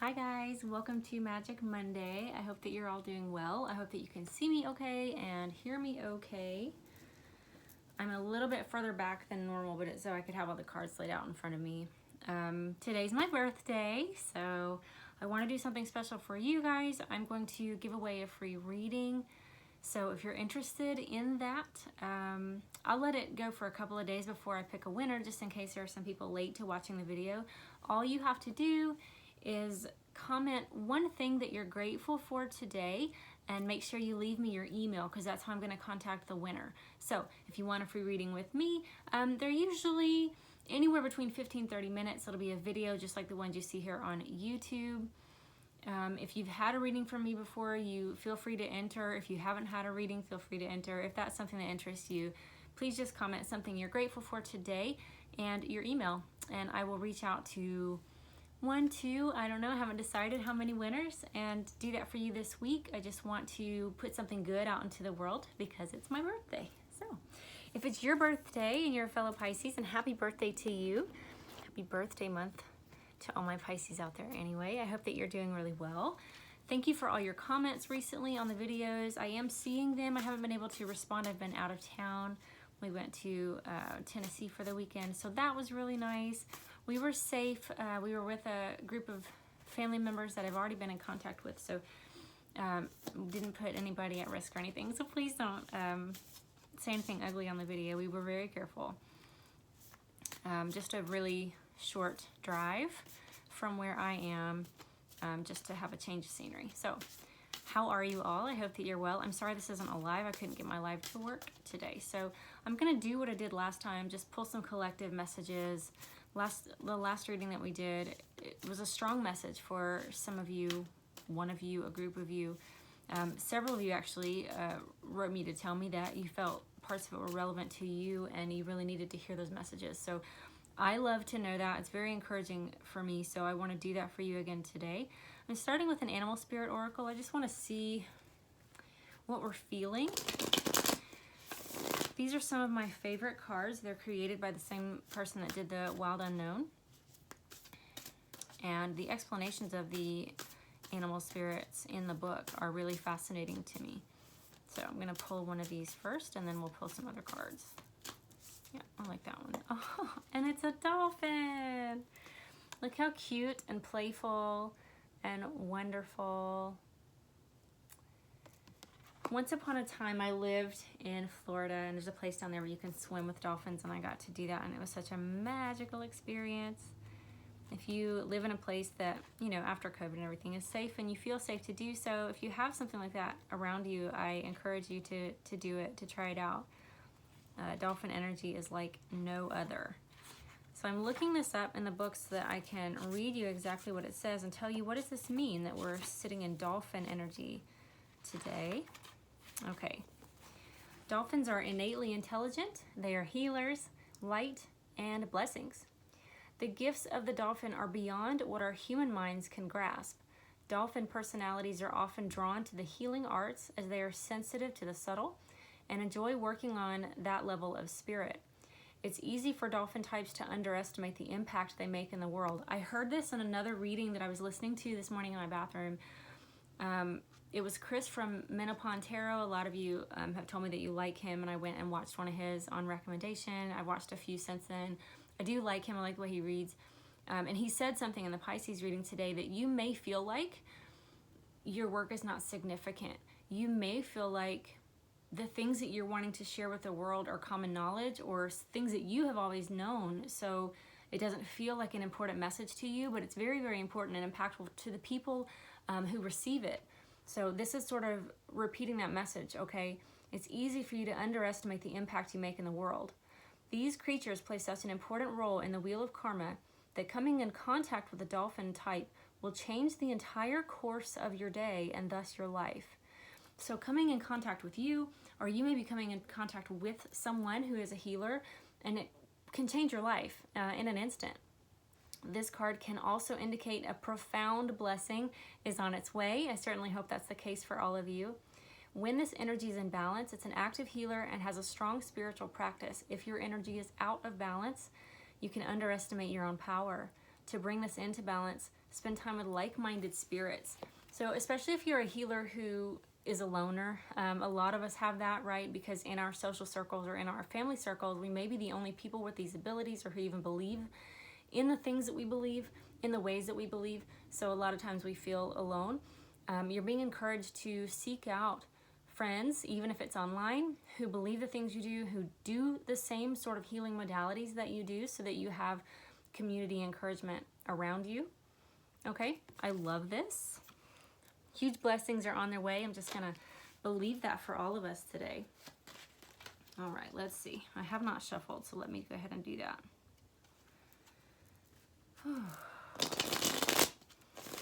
Hi guys, welcome to Magic Monday. I hope that you're all doing well. I hope that you can see me okay and hear me okay. I'm a little bit further back than normal, but it's so I could have all the cards laid out in front of me. Today's my birthday, so I want to do something special for you guys. I'm going to give away a free reading. So if you're interested in that, I'll let it go for a couple of days before I pick a winner, just in case there are some people late to watching the video. All you have to do is comment one thing that you're grateful for today and make sure you leave me your email, because that's how I'm going to contact the winner. So if you want a free reading with me, they're usually anywhere between 15-30 minutes. It'll be a video just like the ones you see here on YouTube. If you've had a reading from me before, you feel free to enter. If you haven't had a reading, feel free to enter. If that's something that interests you, please just comment something you're grateful for today and your email, and I will reach out to 1, 2, I don't know, I haven't decided how many winners, and do that for you this week. I just want to put something good out into the world because it's my birthday. So if it's your birthday and you're a fellow Pisces, and happy birthday to you. Happy birthday month to all my Pisces out there anyway. I hope that you're doing really well. Thank you for all your comments recently on the videos. I am seeing them. I haven't been able to respond. I've been out of town. We went to Tennessee for the weekend, so that was really nice. We were safe. We were with a group of family members that I've already been in contact with, so didn't put anybody at risk or anything. So please don't say anything ugly on the video. We were very careful. Just a really short drive from where I am, just to have a change of scenery. So how are you all? I hope that you're well. I'm sorry this isn't a live. I couldn't get my live to work today. So I'm going to do what I did last time, just pull some collective messages. The last reading that we did, it was a strong message for some of you, one of you, a group of you. Several of you actually wrote me to tell me that you felt parts of it were relevant to you and you really needed to hear those messages. So I love to know that. It's very encouraging for me, so I want to do that for you again today. I'm starting with an animal spirit oracle. I just want to see what we're feeling. These are some of my favorite cards. They're created by the same person that did the Wild Unknown. And the explanations of the animal spirits in the book are really fascinating to me. So I'm going to pull one of these first, and then we'll pull some other cards. Yeah, I like that one. Oh, and it's a dolphin. Look how cute and playful and wonderful. Once upon a time, I lived in Florida, and there's a place down there where you can swim with dolphins, and I got to do that, and it was such a magical experience. If you live in a place that, you know, after COVID and everything is safe and you feel safe to do so, if you have something like that around you, I encourage you to do it, to try it out. Dolphin Energy is like no other. So I'm looking this up in the books so that I can read you exactly what it says and tell you, what does this mean that we're sitting in Dolphin Energy today? Okay. Dolphins are innately intelligent. They are healers, light, and blessings. The gifts of the dolphin are beyond what our human minds can grasp. Dolphin personalities are often drawn to the healing arts as they are sensitive to the subtle and enjoy working on that level of spirit. It's easy for dolphin types to underestimate the impact they make in the world. I heard this in another reading that I was listening to this morning in my bathroom. It was Chris from Menopon Tarot. A lot of you have told me that you like him, and I went and watched one of his on recommendation. I've watched a few since then. I do like him. I like the way he reads. And he said something in the Pisces reading today that you may feel like your work is not significant. You may feel like the things that you're wanting to share with the world are common knowledge or things that you have always known. So it doesn't feel like an important message to you, but it's very, very important and impactful to the people who receive it. So this is sort of repeating that message, okay? It's easy for you to underestimate the impact you make in the world. These creatures play such an important role in the wheel of karma that coming in contact with a dolphin type will change the entire course of your day and thus your life. So coming in contact with you, or you may be coming in contact with someone who is a healer, and it can change your life in an instant. This card can also indicate a profound blessing is on its way. I certainly hope that's the case for all of you. When this energy is in balance, it's an active healer and has a strong spiritual practice. If your energy is out of balance, you can underestimate your own power. To bring this into balance, spend time with like-minded spirits. So especially if you're a healer who is a loner, a lot of us have that, right? Because in our social circles or in our family circles, we may be the only people with these abilities or who even believe in the things that we believe, in the ways that we believe. So a lot of times we feel alone. You're being encouraged to seek out friends, even if it's online, who believe the things you do, who do the same sort of healing modalities that you do, so that you have community encouragement around you. Okay, I love this. Huge blessings are on their way. I'm just gonna believe that for all of us today. All right, let's see. I have not shuffled, so let me go ahead and do that.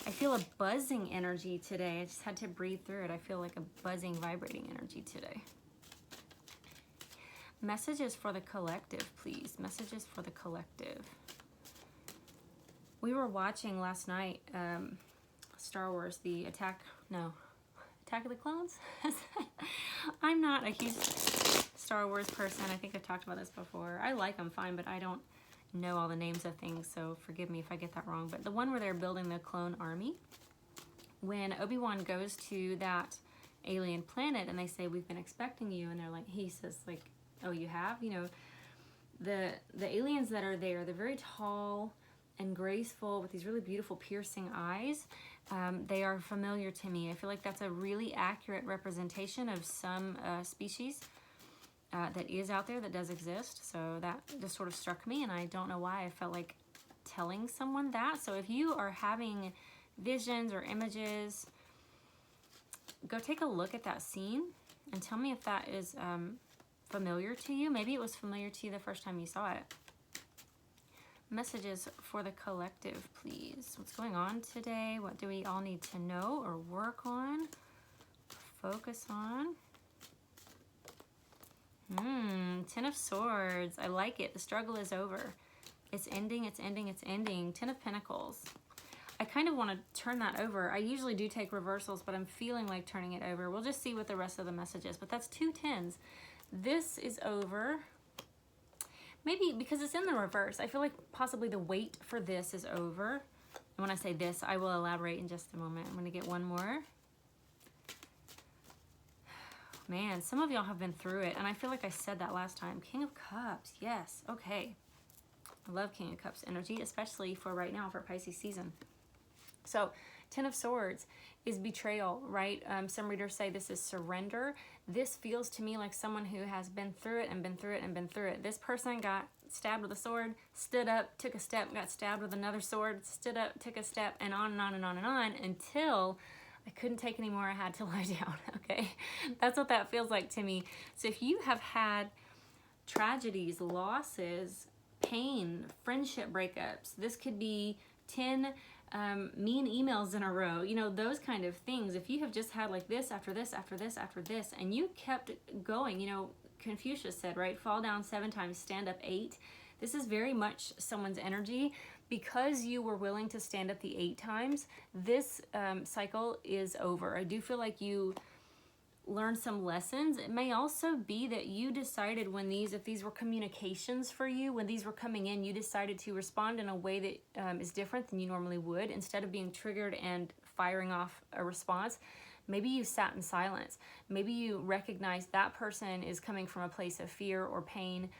I feel a buzzing energy today. I just had to breathe through it. I feel like a buzzing, vibrating energy today. Messages for the collective, please. Messages for the collective. We were watching last night Star Wars, the Attack of the Clones? I'm not a huge Star Wars person. I think I've talked about this before. I like them fine, but I don't know all the names of things, so forgive me if I get that wrong. But the one where they're building the clone army, when Obi-Wan goes to that alien planet and they say, we've been expecting you, and they're like, he says like, oh, you have? You know, the aliens that are there, they're very tall and graceful with these really beautiful piercing eyes. They are familiar to me. I feel like that's a really accurate representation of some species that is out there, that does exist. So that just sort of struck me, and I don't know why I felt like telling someone that. So if you are having visions or images, go take a look at that scene and tell me if that is familiar to you. Maybe it was familiar to you the first time you saw it. Messages for the collective, please. What's going on today? What do we all need to know or work on? Focus on? Ten of Swords. I like it. The struggle is over. It's ending, it's ending, it's ending. Ten of Pentacles. I kind of want to turn that over. I usually do take reversals, but I'm feeling like turning it over. We'll just see what the rest of the message is. But that's 2 tens. This is over. Maybe because it's in the reverse, I feel like possibly the wait for this is over. And when I say this, I will elaborate in just a moment. I'm going to get one more. Man, some of y'all have been through it, and I feel like I said that last time. King of Cups, yes, okay. I love King of Cups energy, especially for right now, for Pisces season. So, Ten of Swords is betrayal, right? Some readers say this is surrender. This feels to me like someone who has been through it and been through it and been through it. This person got stabbed with a sword, stood up, took a step, got stabbed with another sword, stood up, took a step, and on and on and on and on until I couldn't take anymore. I had to lie down, okay? That's what that feels like to me. So if you have had tragedies, losses, pain, friendship breakups, this could be 10 mean emails in a row, you know, those kind of things. If you have just had like this after this after this after this, and you kept going, you know, Confucius said, right, fall down 7 times, stand up 8. This is very much someone's energy. Because you were willing to stand up the 8 times, this cycle is over. I do feel like you learned some lessons. It may also be that you decided when if these were communications for you, when these were coming in, you decided to respond in a way that is different than you normally would. Instead of being triggered and firing off a response, maybe you sat in silence. Maybe you recognized that person is coming from a place of fear or pain,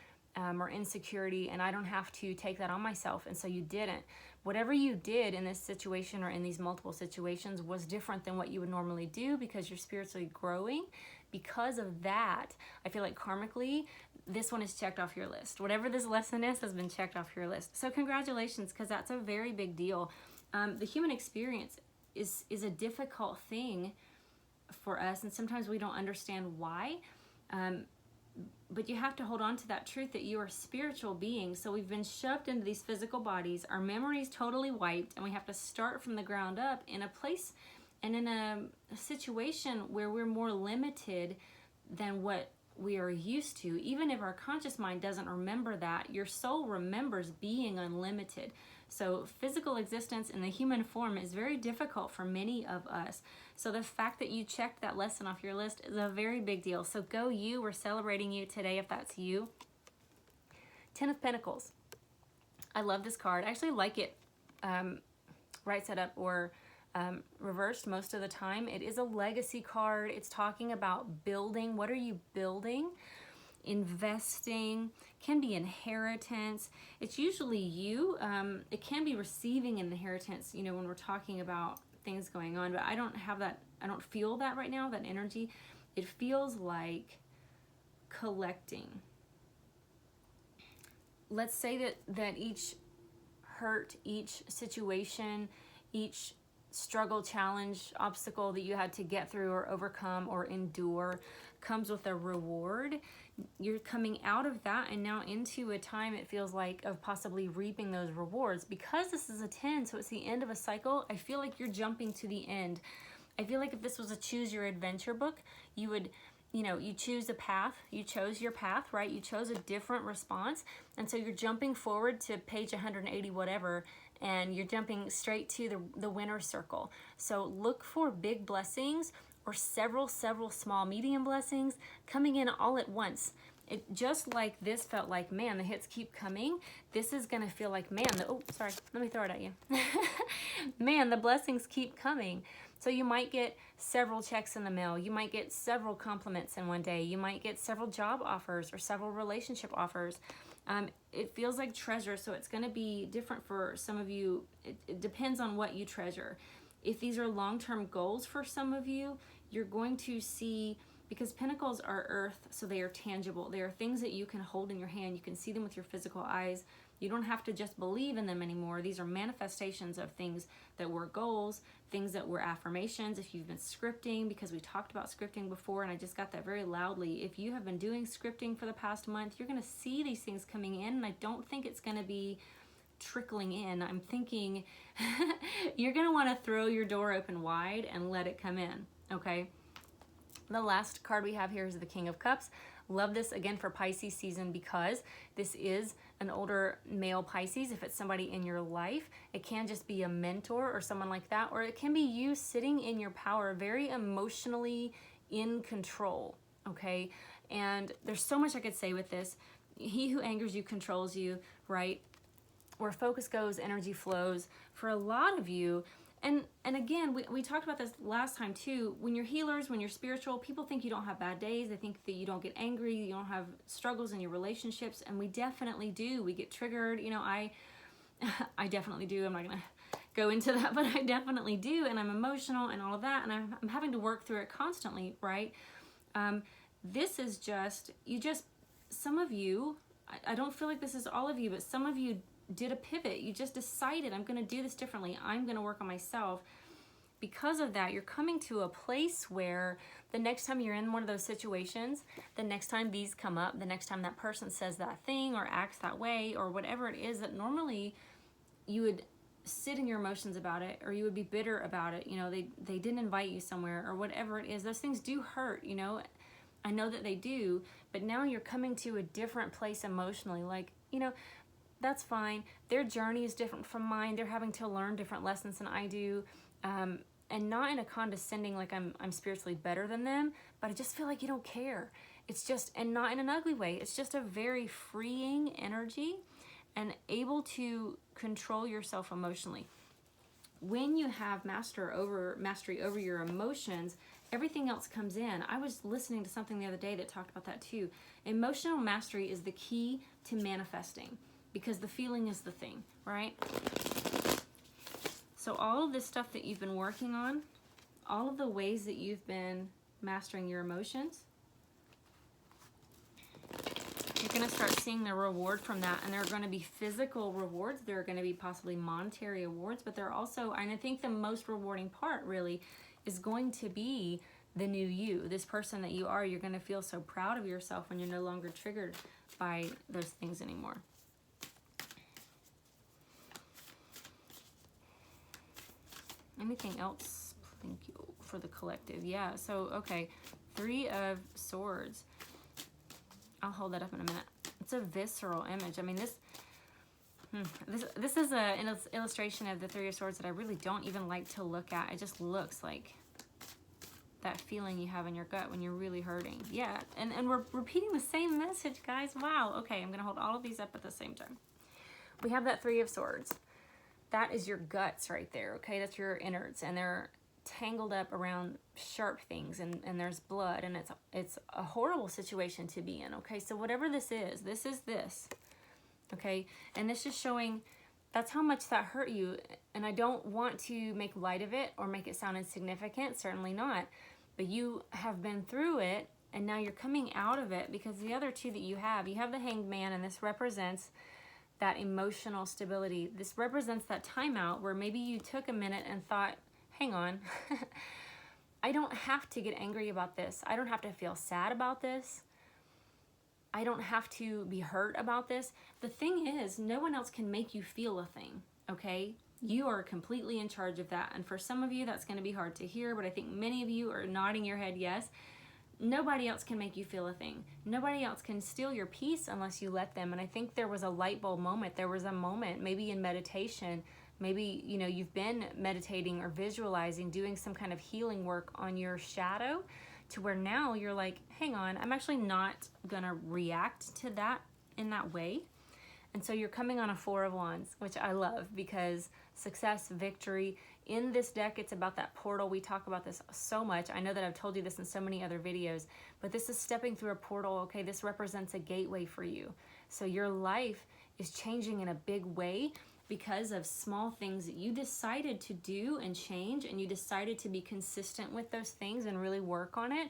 or insecurity, and I don't have to take that on myself, and so you didn't. Whatever you did in this situation or in these multiple situations was different than what you would normally do because you're spiritually growing. Because of that, I feel like karmically, this one is checked off your list. Whatever this lesson is has been checked off your list. So congratulations, because that's a very big deal. The human experience is a difficult thing for us, and sometimes we don't understand why. But you have to hold on to that truth that you are spiritual beings. So we've been shoved into these physical bodies. Our memory's totally wiped, and we have to start from the ground up in a place and in a situation where we're more limited than what we are used to. Even if our conscious mind doesn't remember that, your soul remembers being unlimited. So physical existence in the human form is very difficult for many of us. So the fact that you checked that lesson off your list is a very big deal. So go you. We're celebrating you today if that's you. 10 of Pentacles. I love this card. I actually like it right side up or reversed most of the time. It is a legacy card. It's talking about building. What are you building? Investing, can be inheritance. It's usually you. It can be receiving an inheritance, you know, when we're talking about things going on, but I don't have that. I don't feel that right now, that energy. It feels like collecting. Let's say that each hurt, each situation, each struggle, challenge, obstacle that you had to get through or overcome or endure comes with a reward. You're coming out of that and now into a time, it feels like, of possibly reaping those rewards. Because this is a 10, so it's the end of a cycle, I feel like you're jumping to the end. I feel like if this was a choose your adventure book, you would, you know, you choose a path, you chose your path, right? You chose a different response. And so you're jumping forward to page 180, whatever, and you're jumping straight to the winner's circle. So look for big blessings or several small, medium blessings coming in all at once. It just like this felt like, man, the hits keep coming. This is gonna feel like, man, oh, sorry, let me throw it at you. Man, the blessings keep coming. So you might get several checks in the mail. You might get several compliments in one day. You might get several job offers or several relationship offers. It feels like treasure, so it's going to be different for some of you. It depends on what you treasure. If these are long-term goals for some of you, you're going to see, because pentacles are earth, so they are tangible. They are things that you can hold in your hand. You can see them with your physical eyes. You don't have to just believe in them anymore. These are manifestations of things that were goals, things that were affirmations. If you've been scripting, because we talked about scripting before, and I just got that very loudly. If you have been doing scripting for the past month, you're going to see these things coming in, and I don't think it's going to be trickling in. I'm thinking you're going to want to throw your door open wide and let it come in, okay? The last card we have here is the King of Cups. Love this again for Pisces season because this is an older male Pisces. If it's somebody in your life, it can just be a mentor or someone like that, or it can be you sitting in your power, very emotionally in control, okay? And there's so much I could say with this. He who angers you controls you, right? Where focus goes, energy flows. For a lot of you, and again, we talked about this last time too. When you're healers, when you're spiritual, people think you don't have bad days. They think that you don't get angry, you don't have struggles in your relationships, and we definitely do. We get triggered. You know, I definitely do. I'm not gonna go into that, but I definitely do, and I'm emotional and all of that, and I'm having to work through it constantly, right? This is just, some of you, I don't feel like this is all of you, but some of you did a pivot. You just decided, I'm going to do this differently. I'm going to work on myself. Because of that, you're coming to a place where the next time you're in one of those situations, the next time these come up, the next time that person says that thing or acts that way or whatever it is that normally you would sit in your emotions about it, or you would be bitter about it, you know, they didn't invite you somewhere or whatever it is. Those things do hurt, you know. I know that they do, but now you're coming to a different place emotionally. Like, you know, that's fine. Their journey is different from mine. They're having to learn different lessons than I do. And not in a condescending, like I'm spiritually better than them, but I just feel like you don't care. It's just, and not in an ugly way. It's just a very freeing energy and able to control yourself emotionally. When you have mastery over your emotions, everything else comes in. I was listening to something the other day that talked about that too. Emotional mastery is the key to manifesting, because the feeling is the thing, right? So all of this stuff that you've been working on, all of the ways that you've been mastering your emotions, you're going to start seeing the reward from that. And there are going to be physical rewards. There are going to be possibly monetary awards, but there are also, and I think the most rewarding part really is going to be the new you, this person that you are. You're going to feel so proud of yourself when you're no longer triggered by those things anymore. Anything else? Thank you for the collective. Yeah, so, okay. 3 of Swords. I'll hold that up in a minute. It's a visceral image. I mean, this is an illustration of the 3 of Swords that I really don't even like to look at. It just looks like that feeling you have in your gut when you're really hurting. Yeah, and we're repeating the same message, guys. Wow. Okay, I'm going to hold all of these up at the same time. We have that 3 of Swords. that is your guts right there, okay? That's your innards, and they're tangled up around sharp things, and there's blood, and it's a horrible situation to be in, okay? So whatever this is this, okay? And this is showing that's how much that hurt you, and I don't want to make light of it or make it sound insignificant, certainly not, but you have been through it, and now you're coming out of it, because the other two that you have the Hanged Man, and this represents that emotional stability. This represents that timeout where maybe you took a minute and thought, hang on, I don't have to get angry about this. I don't have to feel sad about this. I don't have to be hurt about this. The thing is, no one else can make you feel a thing, okay? You are completely in charge of that. And for some of you, that's going to be hard to hear, but I think many of you are nodding your head yes. Nobody else can make you feel a thing. Nobody else can steal your peace unless you let them. And I think there was a light bulb moment. There was a moment, maybe in meditation, maybe, you know, you've been meditating or visualizing, doing some kind of healing work on your shadow, to where now you're like, hang on, I'm actually not gonna react to that in that way. And so you're coming on a 4 of Wands, which I love, because success, victory. In this deck, it's about that portal. We talk about this so much. I know that I've told you this in so many other videos, but this is stepping through a portal, okay? This represents a gateway for you. So your life is changing in a big way because of small things that you decided to do and change, and you decided to be consistent with those things and really work on it.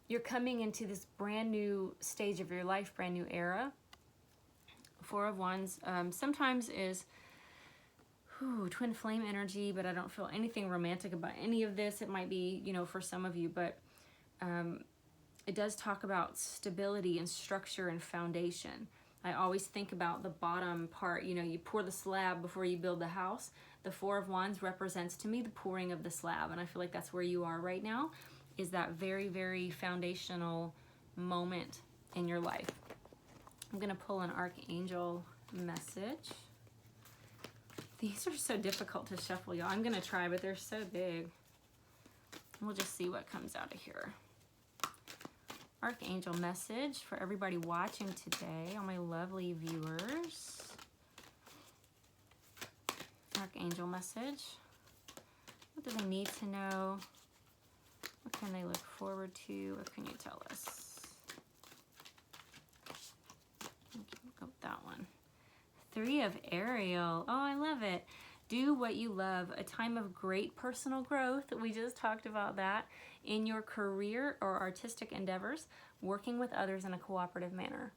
You're coming into this brand new stage of your life, brand new era. 4 of Wands sometimes is twin flame energy, but I don't feel anything romantic about any of this. It might be, you know, for some of you, but it does talk about stability and structure and foundation. I always think about the bottom part, you know, you pour the slab before you build the house. The 4 of Wands represents to me the pouring of the slab, and I feel like that's where you are right now, is that very, very foundational moment in your life. I'm going to pull an Archangel Message. These are so difficult to shuffle, y'all. I'm going to try, but they're so big. We'll just see what comes out of here. Archangel Message for everybody watching today, all my lovely viewers. Archangel Message. What do they need to know? What can they look forward to? What can you tell us? Go with that one. 3 of Ariel. Oh, I love it. Do what you love. A time of great personal growth. We just talked about that. In your career or artistic endeavors, working with others in a cooperative manner.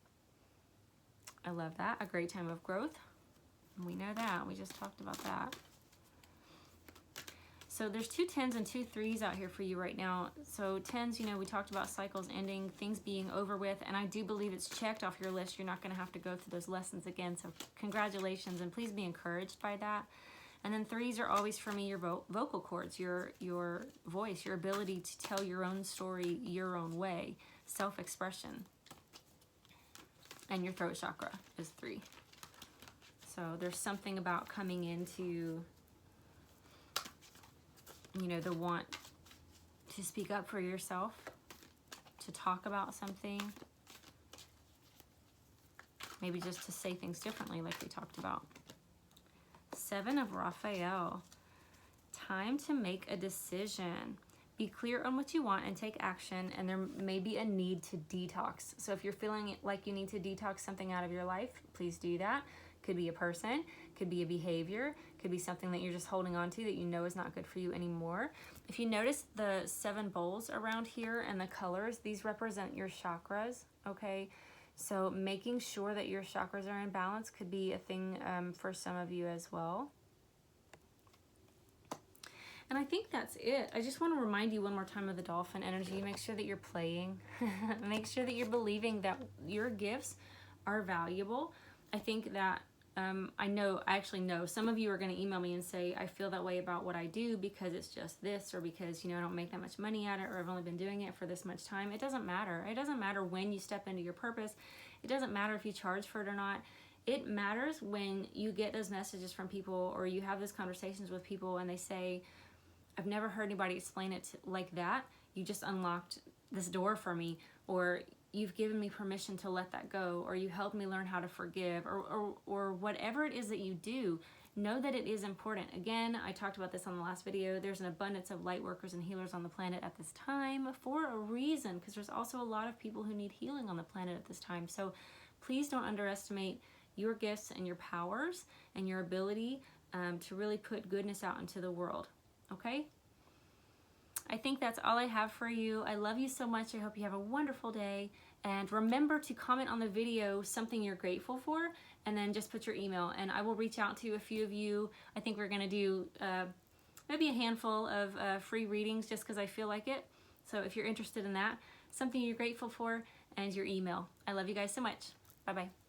I love that. A great time of growth. We know that. We just talked about that. So there's 2 10s and 2 3s out here for you right now. So 10s, you know, we talked about cycles ending, things being over with, and I do believe it's checked off your list. You're not going to have to go through those lessons again. So congratulations, and please be encouraged by that. And then 3s are always, for me, your vocal cords, your voice, your ability to tell your own story your own way, self-expression. And your throat chakra is 3. So there's something about coming into, you know, the want to speak up for yourself, to talk about something, maybe just to say things differently like we talked about. 7 of Raphael. Time to make a decision. Be clear on what you want and take action, and there may be a need to detox. So if you're feeling like you need to detox something out of your life, please do that. Could be a person, could be a behavior, could be something that you're just holding on to that you know is not good for you anymore. If you notice the 7 bowls around here and the colors, these represent your chakras, okay? So making sure that your chakras are in balance could be a thing for some of you as well. And I think that's it. I just want to remind you one more time of the Dolphin Energy. Make sure that you're playing. Make sure that you're believing that your gifts are valuable. I think that I actually know some of you are going to email me and say, I feel that way about what I do because it's just this, or because, you know, I don't make that much money at it, or I've only been doing it for this much time. It doesn't matter. It doesn't matter when you step into your purpose. It doesn't matter if you charge for it or not. It matters when you get those messages from people, or you have those conversations with people and they say, I've never heard anybody explain it like that. You just unlocked this door for me, or you've given me permission to let that go, or you helped me learn how to forgive, or whatever it is that you do. know that it is important. Again, I talked about this on the last video. There's an abundance of light workers and healers on the planet at this time for a reason, because there's also a lot of people who need healing on the planet at this time. So please don't underestimate your gifts and your powers and your ability to really put goodness out into the world, okay? I think that's all I have for you. I love you so much. I hope you have a wonderful day. And remember to comment on the video something you're grateful for, and then just put your email. And I will reach out to a few of you. I think we're going to do maybe a handful of free readings just because I feel like it. So if you're interested in that, something you're grateful for, and your email. I love you guys so much. Bye-bye.